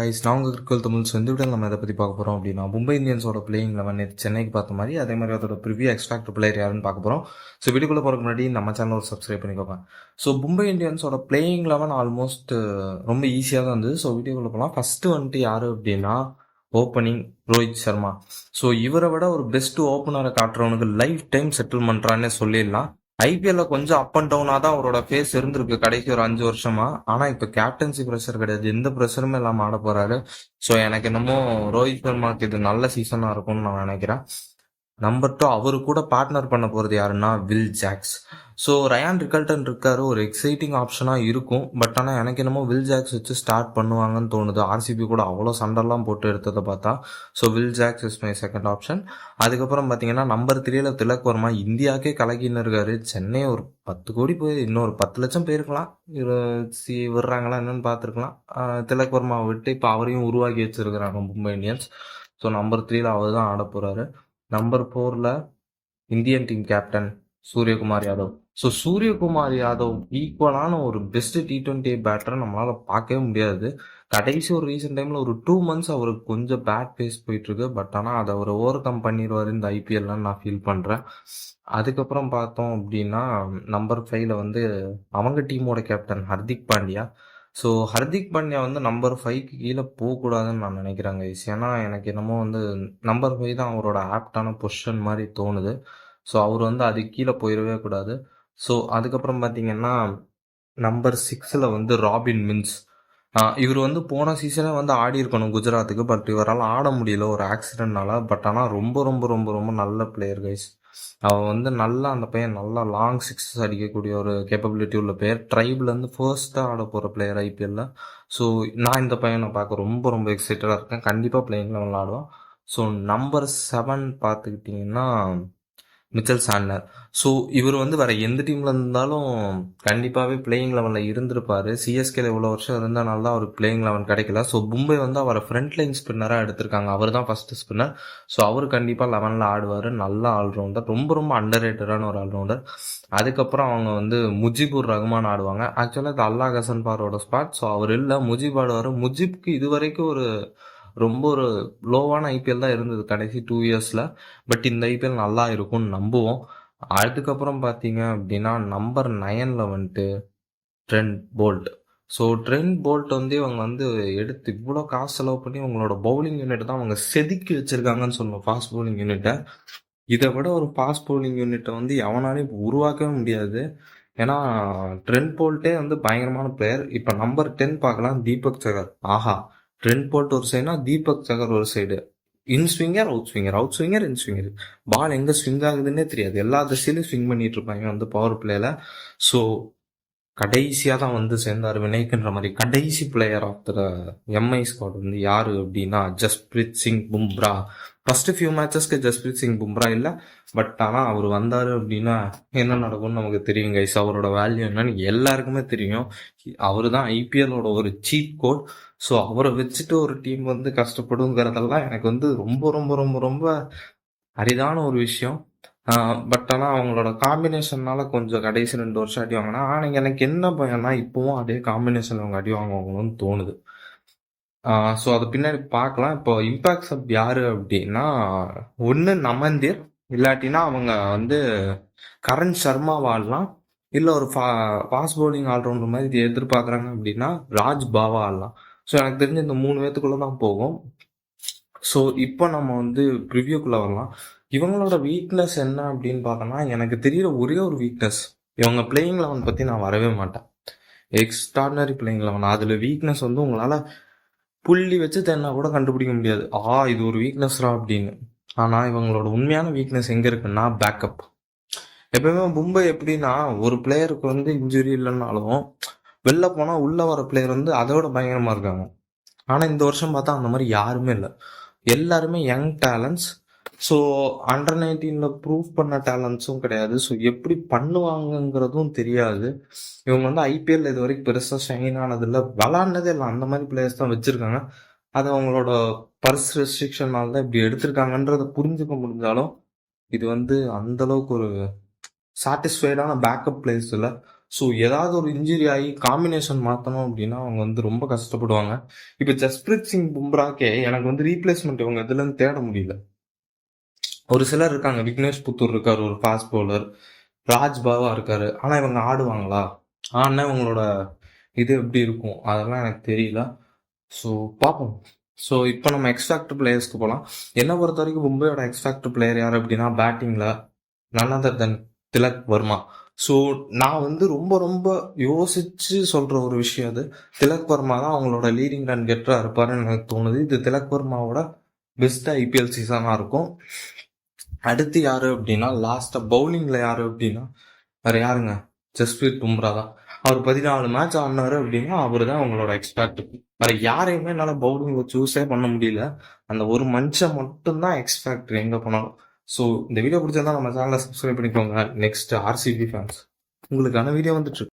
guys, நான் உங்கள் கிரிக்கல் Tamil. So இந்த வீடியோ நம்ம எதை பற்றி பார்க்க போகிறோம் அப்படின்னா, மும்பை இந்தியன்ஸோட பிளேயிங் 11 நேற்று சென்னைக்கு பார்த்த மாதிரி அதே மாதிரி அதோட ப்ரிவியூ எக்ஸ்ட்ராக்ட் பிளேயர் யாருன்னு பார்க்க போகிறோம். ஸோ வீடியோக்குள்ளே போகிறதுக்கு முன்னாடி நம்ம சேனல் ஒரு சப்ஸ்கிரைப் பண்ணிக்கோங்க. ஸோ மும்பை இந்தியன்ஸோட பிளேயிங் 11 ஆல்மோஸ்ட் ரொம்ப ஈஸியாக தான் இருந்தது. ஸோ வீடியோக்குள்ளே போகலாம். ஃபஸ்ட்டு வந்துட்டு யார் அப்படின்னா ஓப்பனிங் ரோஹித் சர்மா. ஸோ இவரை விட ஒரு பெஸ்ட் ஓப்பனரை காட்டுறவனுக்கு லைஃப் டைம் செட்டில் பண்ணுறான்னே சொல்லிடலாம். ஐபிஎல்ல கொஞ்சம் அப் அண்ட் டவுனா தான் அவரோட ஃபேஸ் இருந்திருக்கு கடைசி ஒரு 5 வருஷமா. ஆனா இப்ப கேப்டன்சி ப்ரெஷர் கிடையாது, எந்த ப்ரெஷருமே இல்லாம ஆட போறாரு. ஸோ எனக்கு என்னமோ ரோஹித் சர்மாக்கு இது நல்ல சீசனா இருக்கும்னு நான் நினைக்கிறேன். நம்பர் 2 அவரு கூட பார்ட்னர் பண்ண போறது யாருன்னா Will Jacks. So Ryan Rickelton இருக்காரு, ஒரு எக்ஸைட்டிங் ஆப்ஷனா இருக்கும். பட் ஆனால் எனக்கு என்னமோ வில் ஜாக்ஸ் வச்சு ஸ்டார்ட் பண்ணுவாங்கன்னு தோணுது. ஆர்சிபி கூட அவ்வளோ சண்டெல்லாம் போட்டு எடுத்ததை பார்த்தா. So Will Jacks is my second option. அதுக்கப்புறம் பார்த்தீங்கன்னா நம்பர் 3 திலக் வர்மா. இந்தியாவுக்கே கலக்கின்னு இருக்காரு. சென்னை ஒரு 10 கோடி போய் இன்னொரு 10 லட்சம் போயிருக்கலாம், விடுறாங்களா என்னன்னு பார்த்துருக்கலாம். திலக் வர்மாவை விட்டு இப்போ அவரையும் உருவாக்கி வச்சிருக்கிறாங்க மும்பை இந்தியன்ஸ். ஸோ நம்பர் 3 அவர் தான் ஆட போறாரு. Number 4 Indian team captain Suryakumar Yadav. So Suryakumar Yadav ஈக்குவலான ஒரு பெஸ்ட் T20 பேட்டரை நம்மளால பார்க்கவே முடியாது. கடைசி ஒரு ரீசெண்ட் டைம்ல ஒரு 2 months அவருக்கு கொஞ்சம் பேட் பேஸ் போயிட்டு இருக்கு. பட் ஆனால் அதை அவர் ஓவர் கம் பண்ணிடுவாரு இந்த IPL நான் ஃபீல் பண்றேன். அதுக்கப்புறம் பார்த்தோம் அப்படின்னா நம்பர் 5 வந்து அவங்க டீமோட கேப்டன் ஹர்திக் பாண்டியா. ஸோ ஹர்திக் பாண்டியா வந்து நம்பர் 5க்கு கீழே போகக்கூடாதுன்னு நான் நினைக்கிறேங்க. ஏன்னா எனக்கு என்னமோ வந்து நம்பர் 5 தான் அவரோட ஆப்டான பொசிஷன் மாதிரி தோணுது. ஸோ அவர் வந்து அதுக்கு கீழே போயிடவே கூடாது. ஸோ அதுக்கப்புறம் பார்த்தீங்கன்னா நம்பர் 6 வந்து ராபின் மின்ஸ். இவர் வந்து போன சீசனே வந்து ஆடி இருக்கணும் குஜராத்துக்கு. பட் இவரால் ஆட முடியல ஒரு ஆக்சிடென்ட்னால. பட் ஆனால் ரொம்ப ரொம்ப ரொம்ப ரொம்ப நல்ல பிளேயர் கைஸ். அவன் வந்து நல்லா அந்த பையன் நல்லா லாங் சிக்ஸஸ் அடிக்கக்கூடிய ஒரு கேப்பபிலிட்டி உள்ள பிளேயர். ட்ரைப்லேருந்து ஃபர்ஸ்ட்டாக ஆட போகிற பிளேயர் IPL. ஸோ நான் இந்த பையனை பார்க்க ரொம்ப ரொம்ப எக்ஸைட்டடாக இருக்கேன். கண்டிப்பாக பிளேயிங் லெவலில் ஆடுவான். ஸோ நம்பர் 7 பார்த்துக்கிட்டிங்கன்னா மிச்சல் சாண்டனர். ஸோ இவர் வந்து வேற எந்த டீம்ல இருந்தாலும் கண்டிப்பாகவே பிளேயிங் லெவலில் இருந்திருப்பாரு. சிஎஸ்கேல இவ்வளோ வருஷம் இருந்தனால தான் அவருக்கு பிளேயிங் லெவன் கிடைக்கல. ஸோ மும்பை வந்து அவரை ஃப்ரண்ட் லைன் ஸ்பின்னராக எடுத்திருக்காங்க. அவர் தான் ஃபர்ஸ்ட் ஸ்பின்னர். ஸோ அவர் கண்டிப்பாக 11ல் ஆடுவார். நல்ல ஆல்ரவுண்டர், ரொம்ப ரொம்ப அண்டர் ரேட்டடான ஒரு ஆல்ரவுண்டர். அதுக்கப்புறம் அவங்க வந்து முஜிபுர் ரஹ்மான் ஆடுவாங்க. ஆக்சுவலாக இது அல்லாஹ் ஹசன் பாரோட ஸ்பாட். ஸோ அவர் இல்லை, முஜிப் ஆடுவார். முஜிப்க்கு இது வரைக்கும் ரொம்ப ஒரு லோவான IPL தான் இருந்தது கடைசி 2 இயர்ஸில். பட் இந்த IPL நல்லா இருக்கும்னு நம்புவோம். அதுக்கப்புறம் பார்த்தீங்க அப்படின்னா நம்பர் 9 வந்துட்டு Trent Boult. So Trent Boult வந்து இவங்க வந்து எடுத்து இவ்வளோ காசு செலவு பண்ணி அவங்களோட பவுலிங் யூனிட் தான் அவங்க செதுக்கி வச்சிருக்காங்கன்னு சொல்லணும், ஃபாஸ்ட் பவுலிங் யூனிட்டை. இதை விட ஒரு ஃபாஸ்ட் பவுலிங் யூனிட்டை வந்து எவனாலையும் உருவாக்கவே முடியாது. ஏன்னா ட்ரெண்ட் போல்ட்டே வந்து பயங்கரமான பிளேயர். இப்போ நம்பர் 10 பார்க்கலாம், தீபக் சகர். ஆஹா, ட்ரெண்ட் போல்ட் ஒரு சைடுனா தீபக் சகர் ஒரு side. In swinger, out swinger, out swinger, in swinger. Ball எங்க ஸ்விங் ஆகுதுன்னே தெரியாது. எல்லா திசையிலும் ஸ்விங் பண்ணிட்டு இருப்பாங்க வந்து பவர் பிளேல. ஸோ கடைசியாக தான் வந்து சேர்ந்தார் வினய்க்குன்ற மாதிரி. கடைசி player of the MI squad வந்து யாரு அப்படின்னா ஜஸ்பிரீத் சிங் பும்ரா. ஃபர்ஸ்ட் ஃபியூ மேட்சஸ்க்கு ஜஸ்பிரீத் சிங் பும்ரா இல்லை. பட் ஆனால் அவர் வந்தார் அப்படின்னா என்ன நடக்கும்னு நமக்கு தெரியும் கைஸ். அவரோட வேல்யூ என்னன்னு எல்லாருக்குமே தெரியும். அவர் தான் IPLோட ஒரு சீப் கோட். ஸோ அவரை வச்சுட்டு ஒரு டீம் வந்து கஷ்டப்படுங்கிறதெல்லாம் எனக்கு வந்து ரொம்ப ரொம்ப ரொம்ப ரொம்ப அரிதான ஒரு விஷயம். பட் ஆனால் அவங்களோட காம்பினேஷன்னால கொஞ்சம் கடைசி 2 வருஷம் அடி வாங்கினா. ஆனால் எனக்கு என்ன பயம்னா இப்போவும் அதே காம்பினேஷன் அவங்க அடி வாங்குவாங்கன்னு தோணுது. ஸோ அது பின்னாடி பார்க்கலாம். இப்போ இம்பாக்ட் சப் யாரு அப்படின்னா ஒன்று நமந்தீர், இல்லாட்டினா அவங்க வந்து கரண் சர்மா ஆடலாம். இல்லை ஒரு ஃபாஸ்ட் பவுலிங் ஆல்ரவுண்டர் மாதிரி இது எதிர்பார்க்குறாங்க அப்படின்னா ராஜ் பாவா ஆடலாம். ஸோ எனக்கு தெரிஞ்ச இந்த 3 பேத்துக்குள்ளே தான் போகும். ஸோ இப்போ நம்ம வந்து ப்ரிவியூக்குள்ளே வரலாம். இவங்களோட வீக்னஸ் என்ன அப்படின்னு பார்த்தோன்னா, எனக்கு தெரிகிற ஒரே ஒரு வீக்னஸ், இவங்க பிளேயிங் லெவன் பற்றி நான் வரவே மாட்டேன். Extraordinary playing eleven. அதில் வீக்னஸ் வந்து உங்களால் புள்ளி வச்சு தேன்னா கூட கண்டுபிடிக்க முடியாது. இது ஒரு வீக்னஸ்ரா அப்படின்னு. ஆனால் இவங்களோட உண்மையான வீக்னஸ் எங்கே இருக்குன்னா பேக்கப். எப்பவுமே மும்பை எப்படின்னா ஒரு பிளேயருக்கு வந்து இன்ஜுரி இல்லைன்னாலும் வெளில போனால் உள்ள வர பிளேயர் வந்து அதோட பயங்கரமாக இருக்காங்க. ஆனால் இந்த வருஷம் பார்த்தா அந்த மாதிரி யாருமே இல்லை. எல்லாருமே young talents. So under 19 prove பண்ண டேலண்ட்ஸும் கிடையாது. ஸோ எப்படி பண்ணுவாங்கங்கிறதும் தெரியாது. இவங்க வந்து IPL இது வரைக்கும் பெருசாக ஷைன் ஆனதில்லை, விளாட்னதே இல்லை. அந்த மாதிரி பிளேயர்ஸ் தான் வச்சுருக்காங்க. அது அவங்களோட பர்ஸ் ரெஸ்ட்ரிக்ஷனால தான் இப்படி எடுத்திருக்காங்கன்றதை புரிஞ்சுக்க முடிஞ்சாலும் இது வந்து அந்தளவுக்கு ஒரு சாட்டிஸ்ஃபைடான பேக்கப் பிளேயர்ஸ் இல்லை. ஸோ ஏதாவது ஒரு இன்ஜுரி ஆகி காம்பினேஷன் மாற்றணும் அப்படின்னா அவங்க வந்து ரொம்ப கஷ்டப்படுவாங்க. இப்போ ஜஸ்பிரீத் சிங் பும்ராக்கே எனக்கு வந்து ரீப்ளேஸ்மெண்ட் இவங்க இதுலன்னு தேட முடியல. ஒரு சிலர் இருக்காங்க, விக்னேஷ் புத்தூர் இருக்காரு ஒரு ஃபாஸ்ட் பவுலர், ராஜ் பாவா இருக்காரு. ஆனா இவங்க ஆடுவாங்களா? ஆனா இவங்களோட இது எப்படி இருக்கும் அதெல்லாம் எனக்கு தெரியல. ஸோ பார்ப்போம். ஸோ இப்போ நம்ம எக்ஸ்ஃபேக்டர் பிளேயர்ஸ்க்கு போகலாம். என்னை பொறுத்த வரைக்கும் மும்பையோட எக்ஸ்ஃபேக்டர் பிளேயர் யார் அப்படின்னா பேட்டிங்கில் none other than Tilak Varma. So நான் வந்து ரொம்ப ரொம்ப யோசிச்சு சொல்ற ஒரு விஷயம் அது. திலக் வர்மா தான் அவங்களோட லீடிங் ரன் கெட்டரா இருப்பாருன்னு எனக்கு தோணுது. இது திலக் வர்மாவோட பெஸ்ட் ஐபிஎல் சீசனா இருக்கும். அடுத்து யாரு அப்படின்னா லாஸ்டா பவுலிங்ல யாரு அப்படின்னா வேற யாருங்க, ஜஸ்பிரீத் பும்ரா தான். அவர் 14 மேட்ச் ஆடினாரு அப்படின்னா அவரு தான் அவங்களோட எக்ஸ்பேக்ட். வேற யாரையுமே என்னால பவுலிங்ல சூஸே பண்ண முடியல. அந்த ஒரு மனுஷன் மட்டும்தான் எக்ஸ்பேக்ட் எங்க போனாலும். ஸோ இந்த வீடியோ பிடிச்சிருந்தா நம்ம சேனலை சப்ஸ்கிரைப் பண்ணிக்கோங்க. நெக்ஸ்ட் ஆர்சிபி ஃபேன்ஸ் உங்களுக்கான வீடியோ வந்துட்டு இருக்கு.